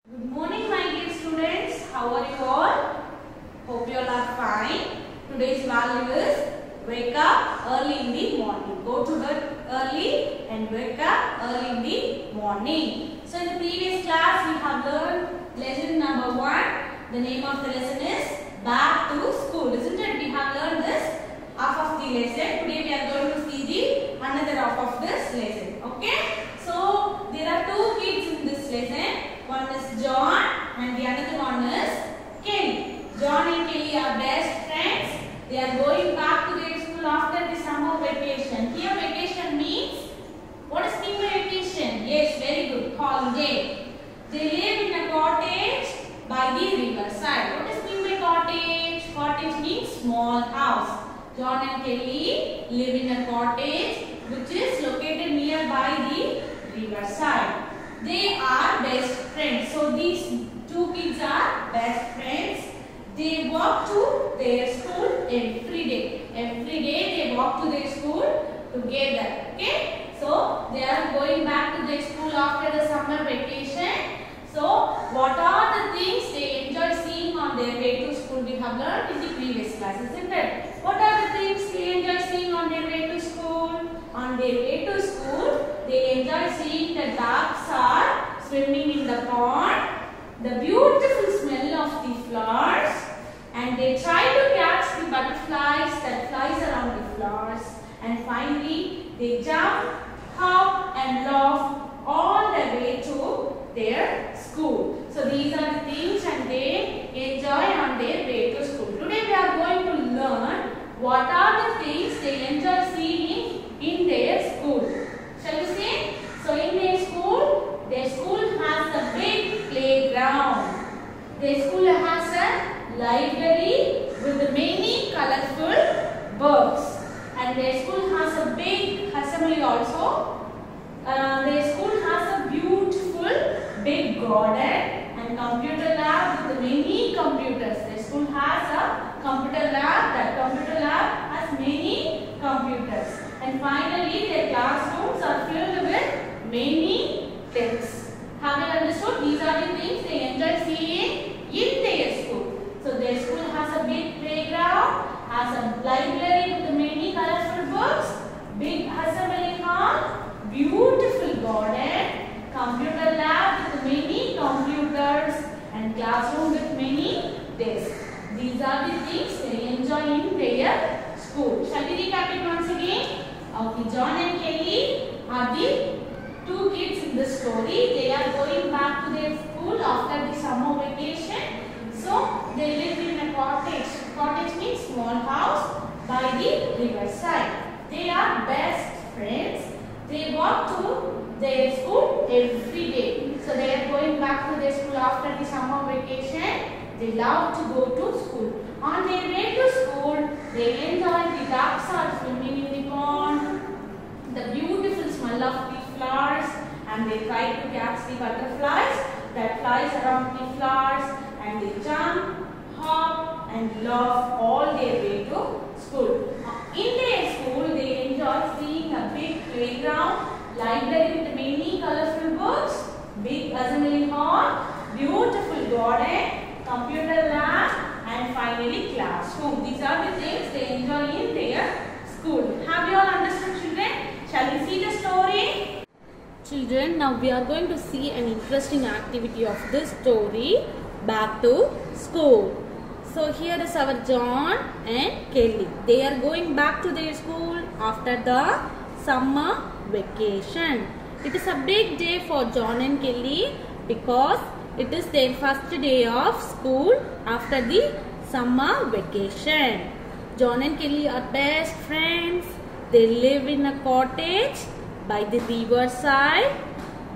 Good morning, my dear students. How are you all? Hope you all are fine. Today's value is wake up early in the morning. Go to bed early and wake up early in the morning. So in the previous class we have learned lesson number 1. The name of the lesson is Back to School. Isn't it? We have learned this half of the lesson. Today we are going to see the another half of this lesson. Okay? So there are two kids in this lesson. One is John and the another one is Kelly. John and Kelly are best friends. They are going back to their school after the summer vacation. Here vacation means, what is mean by vacation? Yes, very good. Holiday. They live in a cottage by the riverside. What is mean by cottage? Cottage means small house. John and Kelly live in a cottage which is located nearby the riverside. They are best friends. So these two kids are best friends. They walk to their school every day. Every day they walk to their school together. Okay. So they are going back to their school after the summer vacation. So what are the things they enjoy seeing on their way to school? We have learned in the previous class, isn't it? What are the things they enjoy seeing on their way to school? On their way to school, they enjoy seeing the ducks are swimming in the pond, the beautiful smell of the flowers, and they try to catch the butterflies that flies around the flowers, and finally they jump, hop and laugh all the way to their school. So these are the things and they enjoy on their way to school. Today we are going to learn what are the things they enjoy seeing in their school. Shall we see? So in their school has a big playground. Their school has a library with many colorful books. And their school has a big assembly also. Their school has a beautiful big garden and computer lab with many computers. Their school has a computer lab. That computer lab has many computers. And finally, their classrooms are filled with many desks. Have you understood? These are the things they enjoy seeing in their school. So their school has a big playground, has a library with many colorful books, big assembly hall, beautiful garden, computer lab with many computers, and classroom with many desks. These are the things they enjoy in their school. Shall we recap it once again? Okay, John and Kelly are the two kids in the story. They are going back to their school after the summer vacation. So they live in a cottage. Cottage means small house by the riverside. They are best friends. They walk to their school every day. So they are going back to their school after the summer vacation. They love to go to school. On their way to school, they enjoy the ducks are swimming in the pond, the beautiful smell of the flowers, and they try to catch the butterflies that flies around the flowers, and they jump, hop and laugh all their way to school. In their school, they enjoy seeing a big playground, library with many colorful books, big assembly hall, beautiful garden, computer lab, and finally classroom. These are the things they enjoy in their school. Have you all understood, children? Shall we see the story? Children, now we are going to see an interesting activity of this story, Back to School. So here is our John and Kelly. They are going back to their school after the summer vacation. It is a big day for John and Kelly because it is their first day of school after the summer vacation. John and Kelly are best friends. They live in a cottage by the riverside.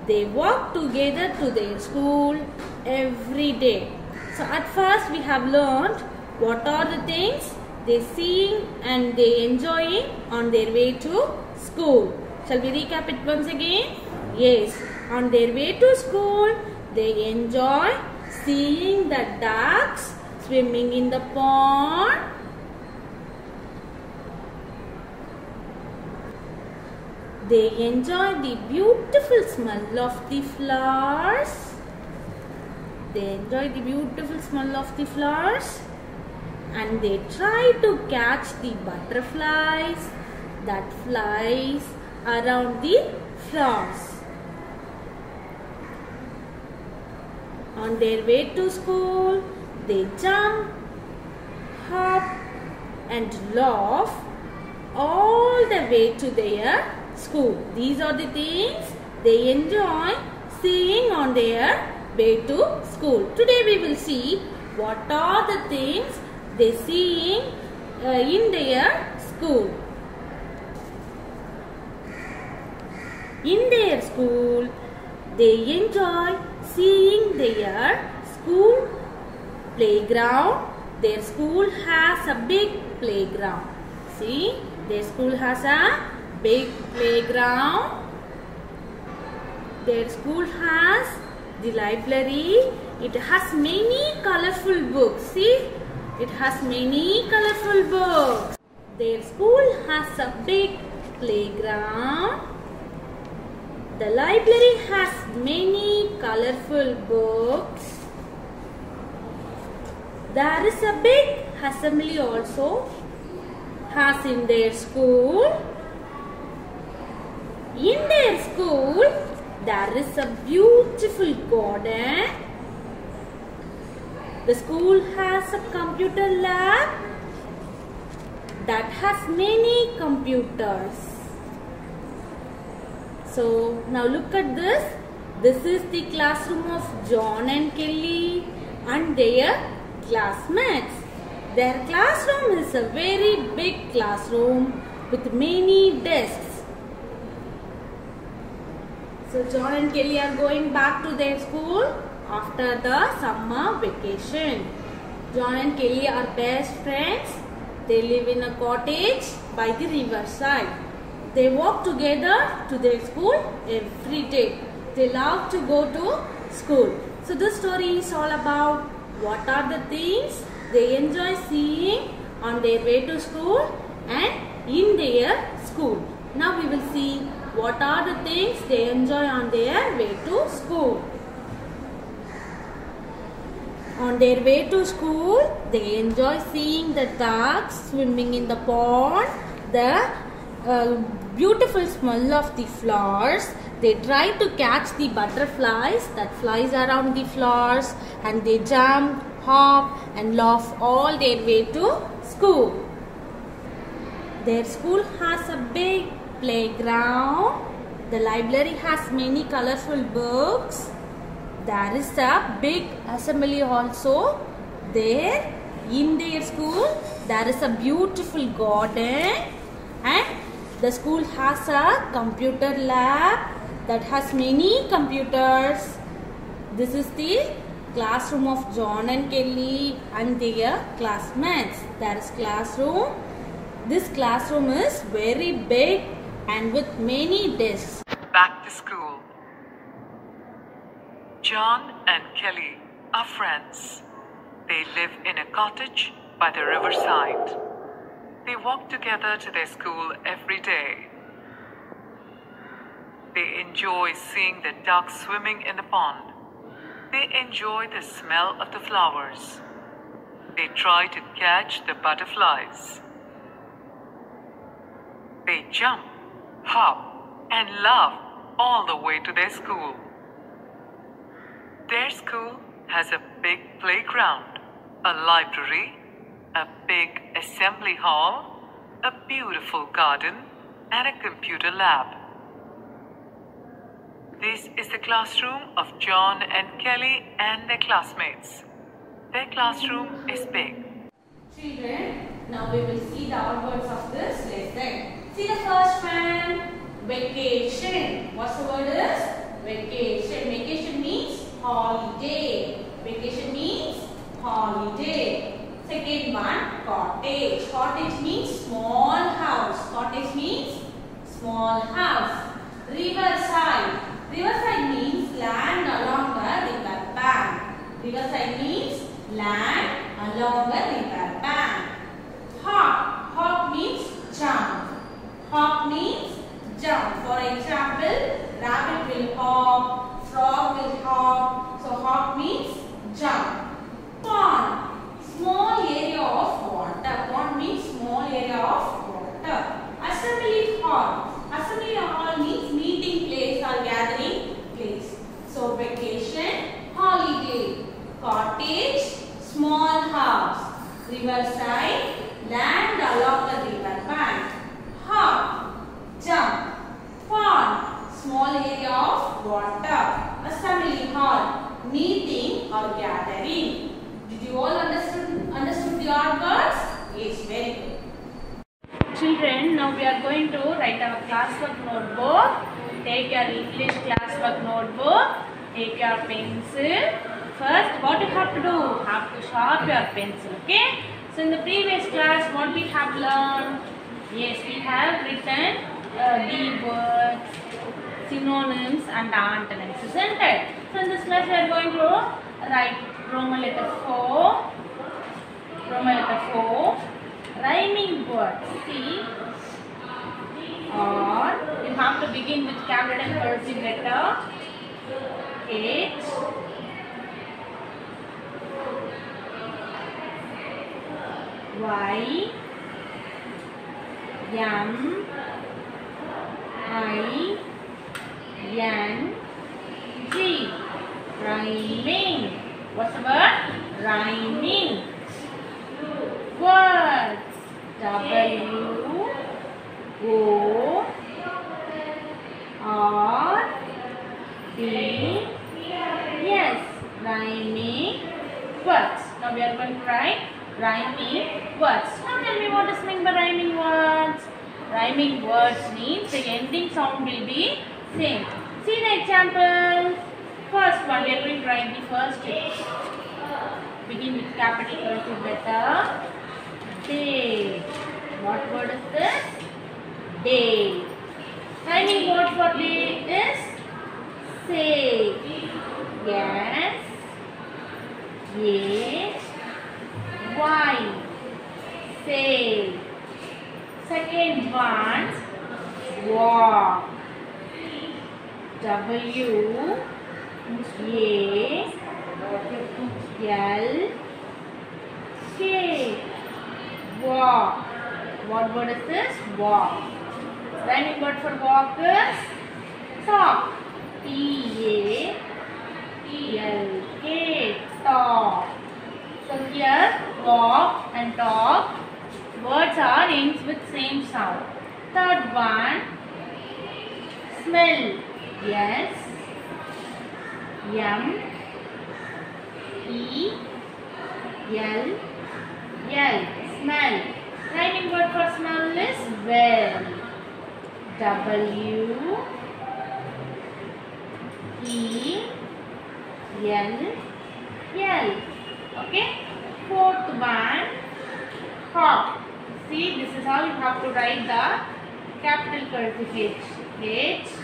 They walk together to their school every day. So at first we have learned what are the things they seeing and they enjoying on their way to school. Shall we recap it once again? Yes, on their way to school, they enjoy seeing the ducks swimming in the pond. They enjoy the beautiful smell of the flowers. They enjoy the beautiful smell of the flowers and they try to catch the butterflies that flies around the flowers. On their way to school, they jump, hop and laugh all the way to their school. These are the things they enjoy seeing on their way to school. Today we will see what are the things they see in their school. In their school, they enjoy seeing their school playground. Their school has a big playground. See, their school has a big playground. Their school has the library. It has many colorful books. See, it has many colorful books. Their school has a big playground. The library has many colorful books. There is a big assembly also has in their school. In their school, there is a beautiful garden. The school has a computer lab that has many computers. So now look at this. This is the classroom of John and Kelly and their classmates. Their classroom is a very big classroom with many desks. So John and Kelly are going back to their school after the summer vacation. John and Kelly are best friends. They live in a cottage by the riverside. They walk together to their school every day. They love to go to school. So this story is all about what are the things they enjoy seeing on their way to school and in their school. Now we will see what are the things they enjoy on their way to school. On their way to school, they enjoy seeing the ducks swimming in the pond, the beautiful smell of the flowers. They try to catch the butterflies that flies around the flowers and they jump, hop and laugh all their way to school. Their school has a big playground. The library has many colorful books. There is a big assembly also there. In their school, there is a beautiful garden and the school has a computer lab that has many computers. This is the classroom of John and Kelly and their classmates. There is classroom. This classroom is very big and with many desks. Back to school. John and Kelly are friends. They live in a cottage by the riverside. They walk together to their school every day. They enjoy seeing the ducks swimming in the pond. They enjoy the smell of the flowers. They try to catch the butterflies. They jump, hop, and laugh all the way to their school. Their school has a big playground, a library, a big assembly hall, a beautiful garden, and a computer lab. This is the classroom of John and Kelly and their classmates. Their classroom is big. Children, now we will see the outwords of this lesson. See the first one, vacation. What's the word is? Vacation. Vacation means holiday. Vacation means holiday. Second one, cottage. Cottage means small house. Cottage means small house. Riverside. Riverside means land along the river bank. Riverside means land along the river bank. Hop. Hop means jump. Hop means jump. For example, rabbit will hop, frog will hop. So hop means riverside, land along the river bank. Hop, jump, pond, small area of water. Assembly hall, meeting or gathering. Did you all understood the odd words? Yes, very good. Children, now we are going to write our classwork notebook. Take your English classwork notebook. Take your pencil. First, what you have to do? Have to sharpen your pencil. Okay? So in the previous class, what we have learned? Yes, we have written the words, synonyms and antonyms, isn't it? So in this class, we are going to write Roman letter 4. Roman letter 4. Rhyming words. See, or you have to begin with capital cursive letter H, Y, M, I, N, G. Rhyming. What's the word? Rhyming. Words. W, O, R, D, yes, rhyming words. Now we are going to write rhyming words. Now tell me what is meant by rhyming words. Rhyming words means the ending sound will be same. See the examples. First one, we are going to write the first text. Begin with capital cursive letter. Day. What word is this? Day. Rhyming word for day is say. Yes. Yes. Why? Say. Second one. Walk. W. A. L. K. Walk. What word is this? Walk. Rhyming word for walk is talk. T-A-L-K. Talk. So here walk and talk words are ends with same sound. Third one, smell. Yes. M-E-L-L. Smell. Rhyming word for smell is well. W-E-L-L. Okay. Fourth one, hop. See, this is how you have to write the capital cursive H. H-O-P.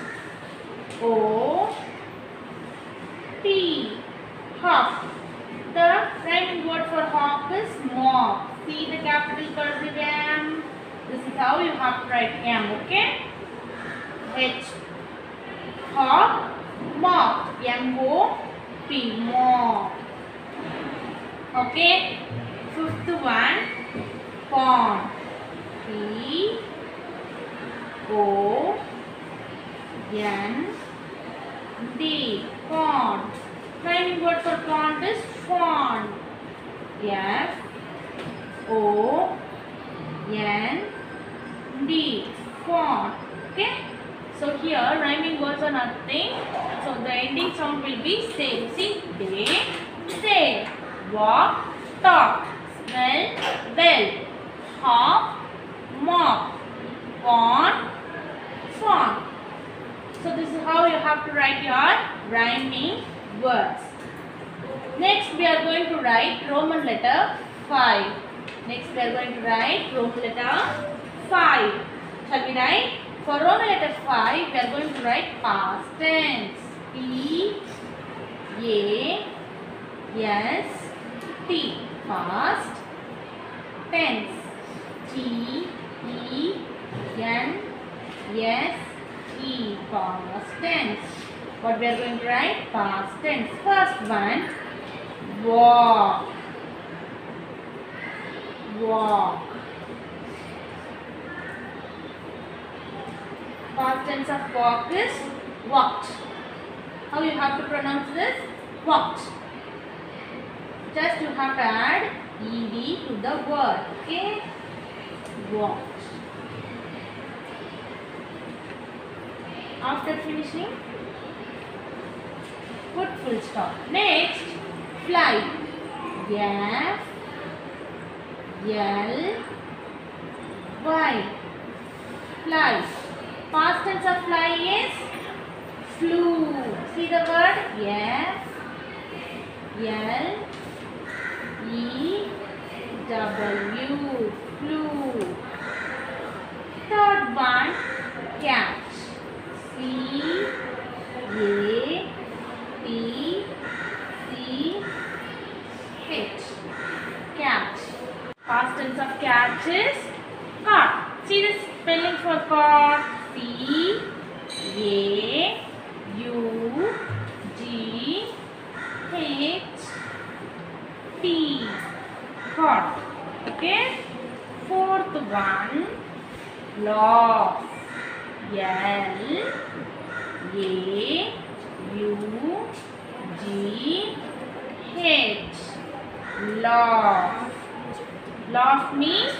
Hop. The rhyming word for hop is mop. See the capital cursive M. This is how you have to write M. Okay. H. Hop. Mop. M-O-P. Mop. Okay. Fifth one. Pond. P-O-N-D. Pond. Rhyming word for pond is fawn. F-O-N-D. Fawn. Okay. So here rhyming words are nothing. So the ending sound will be same. See, day, say, walk, talk, smell, well, hop, mop, pond, fawn. So this is how you have to write your rhyming words. Next we are going to write Roman letter 5. Next we are going to write Roman letter 5. Shall we write? For Roman letter 5 we are going to write past tense. P-A-S-T. Past tense. T-E-N-S-E. Past tense. What we are going to write? Past tense. First one, walk. Walk. Past tense of walk is walked. How you have to pronounce this? Walked. Just you have to add ed to the word. Okay. Watch. After finishing, put full stop. Next, fly. F L Y. Fly. Past tense of fly is flew. See the word? F L E W. Flew. Third one, catch. C A T C H. Catch. Past tense of catch is caught. See the spelling for caught. C A U G H T. Caught. Okay. Fourth one, lost. L A U G H. Loft. Loft means,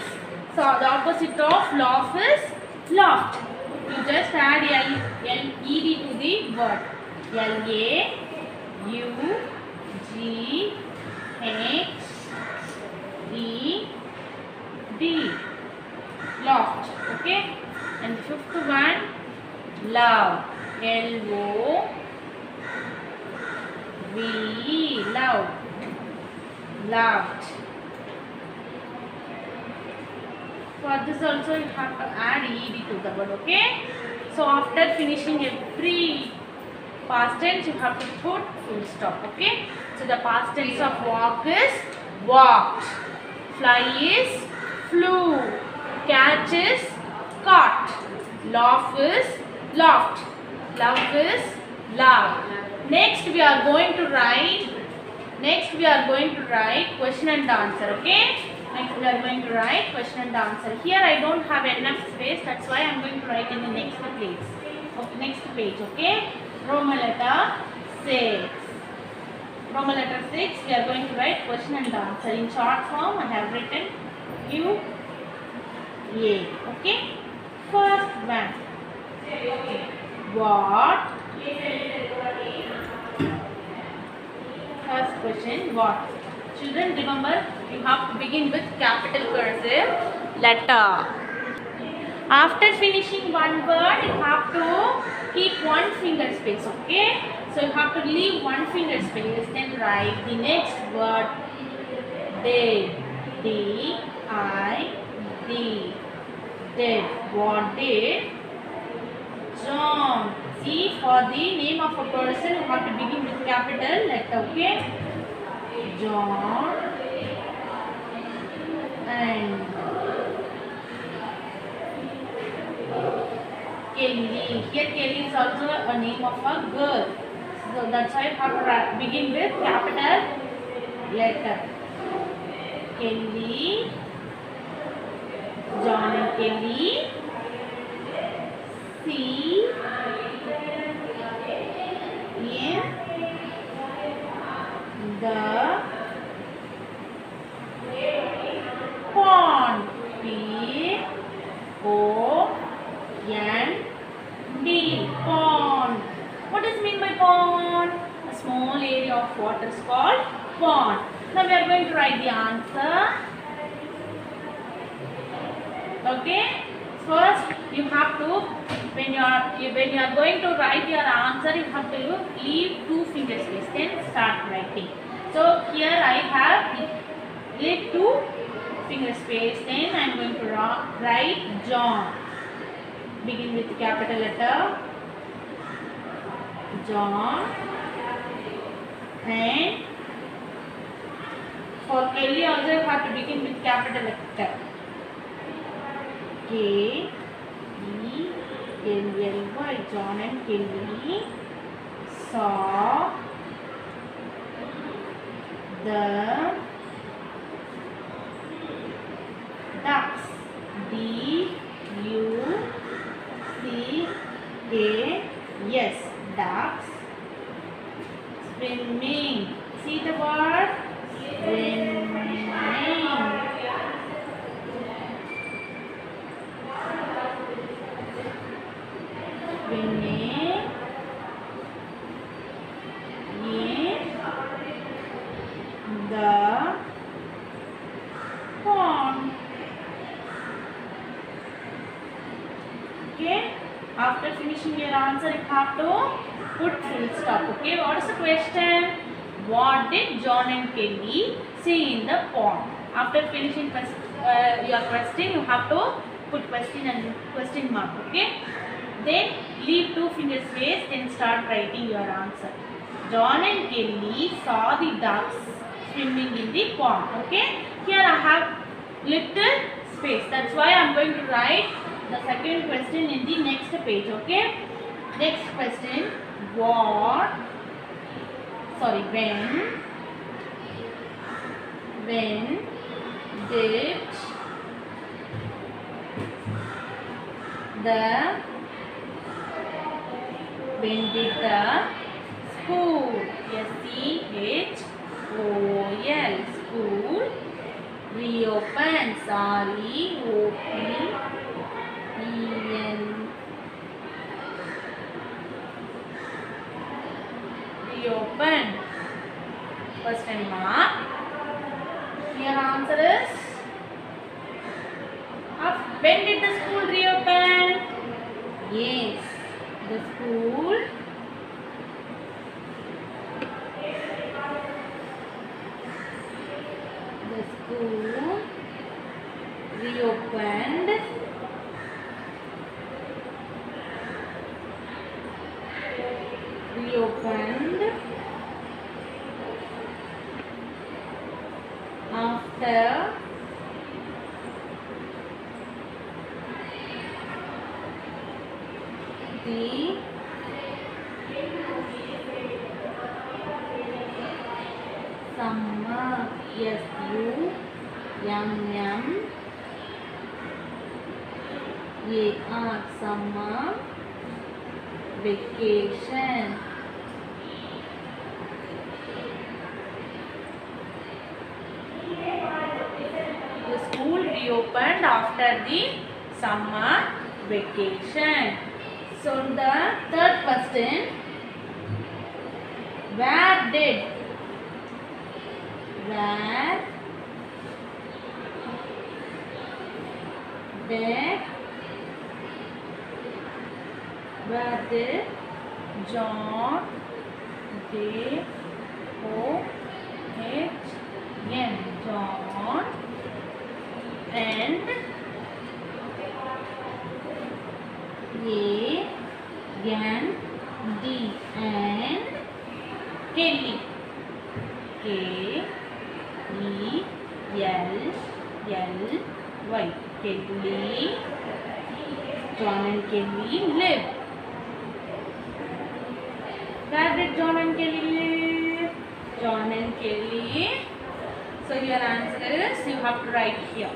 so the opposite of loft is loft. You just add L E D to the word. L A U G H E D. Loft. Okay. And the fifth one, love. L O V E. Love. Loved. For this also you have to add ed to the word. Okay. So after finishing every past tense, you have to put full stop. Okay. So the past tense of walk is walked. Fly is flew. Catch is caught. Laugh is laughed. Love is loved. Next we are going to write question and answer. Okay. Next we are going to write question and answer. Here I don't have enough space. That's why I am going to write in the next place. Okay, next page. Okay. Roman letter 6. Roman letter 6. We are going to write question and answer. In short form, I have written Q A. Okay. First one. What? First question. What? Children, remember you have to begin with capital cursive letter. After finishing one word, you have to keep one finger space. Okay. So you have to leave one finger space. Then write the next word. Did. D I D. Did. What did John? See, for the name of a person, you have to begin with capital letter. Okay. John and Kelly. Here Kelly is also a name of a girl. So that's why you have to begin with capital letter. Kelly, John and Kelly. C in the pond. P O N D. Pond. What does it mean by pond? A small area of water is called pond. Now we are going to write the answer. Okay. First, you have to, when you are going to write your answer, you have to leave two finger space. Then start writing. So here I have leave two finger space. Then I am going to write John. Begin with capital letter John. And for Kelly also you have to begin with capital letter K E L L Y. John and Kelly saw the ducks. D U C A. Yes, ducks swimming. See the word pond. Okay. After finishing your answer, you have to put full stop. Okay. What is the question? What did John and Kelly see in the pond? After finishing your question, you have to put question and question mark. Okay. Then leave 2 fingers space. Then start writing your answer. John and Kelly saw the ducks swimming in the pond. Okay. Here I have little space. That's why I am going to write the second question in the next page. Okay. Next question. When did the school, S-C-H-O-O-L, school reopen? R-E-O-P-E-N, reopen, question mark. Your answer is, when did the school reopen? Yes, the school reopened after the summer, S-U-M-M-A-R, summer vacation. The school reopened after the summer vacation. So the third question, where did John, J-O-H-N, John and A-N-D and Kelly, K-E-L-L-Y, Kelly, John and Kelly live. Where did John and Kelly live? John and Kelly. So your answer is, you have to write here.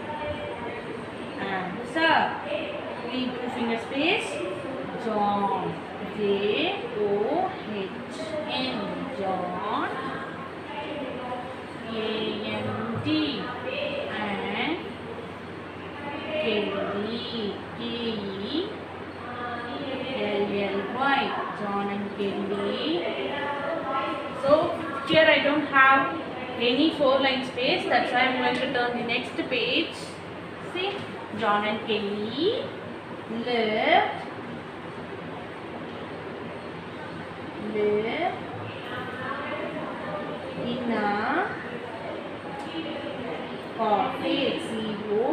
Answer. Leave 2 finger space. John. J-O-H-N. John. A-N-D. And Kelly. K-E-L-L-Y. John and Kelly. So here I don't have any 4-line space. That's why I'm going to turn the next page. See, John and Kelly lived in a cottage. C-O-T-T-A-G.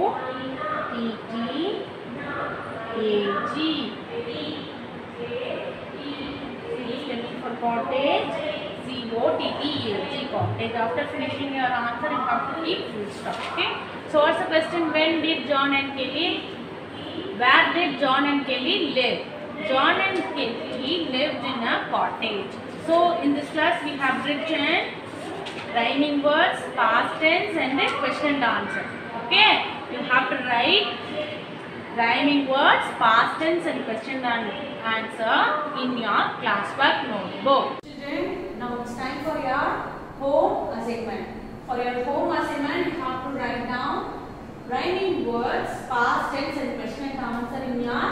For cottage, C-O-T-T-A-G, cottage. After finishing your answer, you have to keep full stop. Okay. So what's the question? When did John and Kelly? Where did John and Kelly live? John and Kelly lived in a cottage. So in this class we have written rhyming words, past tense, and a question and answer. Okay. You have to write rhyming words, past tense, and question and answer in your classwork notebook. Children, now it's time for your home assignment. For your home assignment, you have to write down rhyming words, past tense, and question and answer in your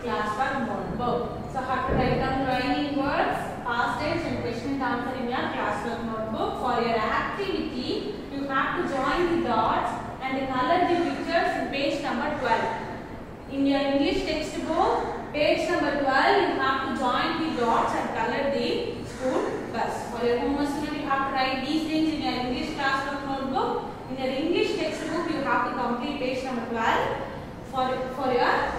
classwork notebook. So have to write down rhyming words, past tense, and question and answer in your classwork notebook. For your activity, you have to join the dots and color the pictures in page number 12. In your English textbook, page number 12, you have to join the dots and color the school bus. For your homework student, you have to write these things in your English classroom notebook. In your English textbook, you have to complete page number 12 for your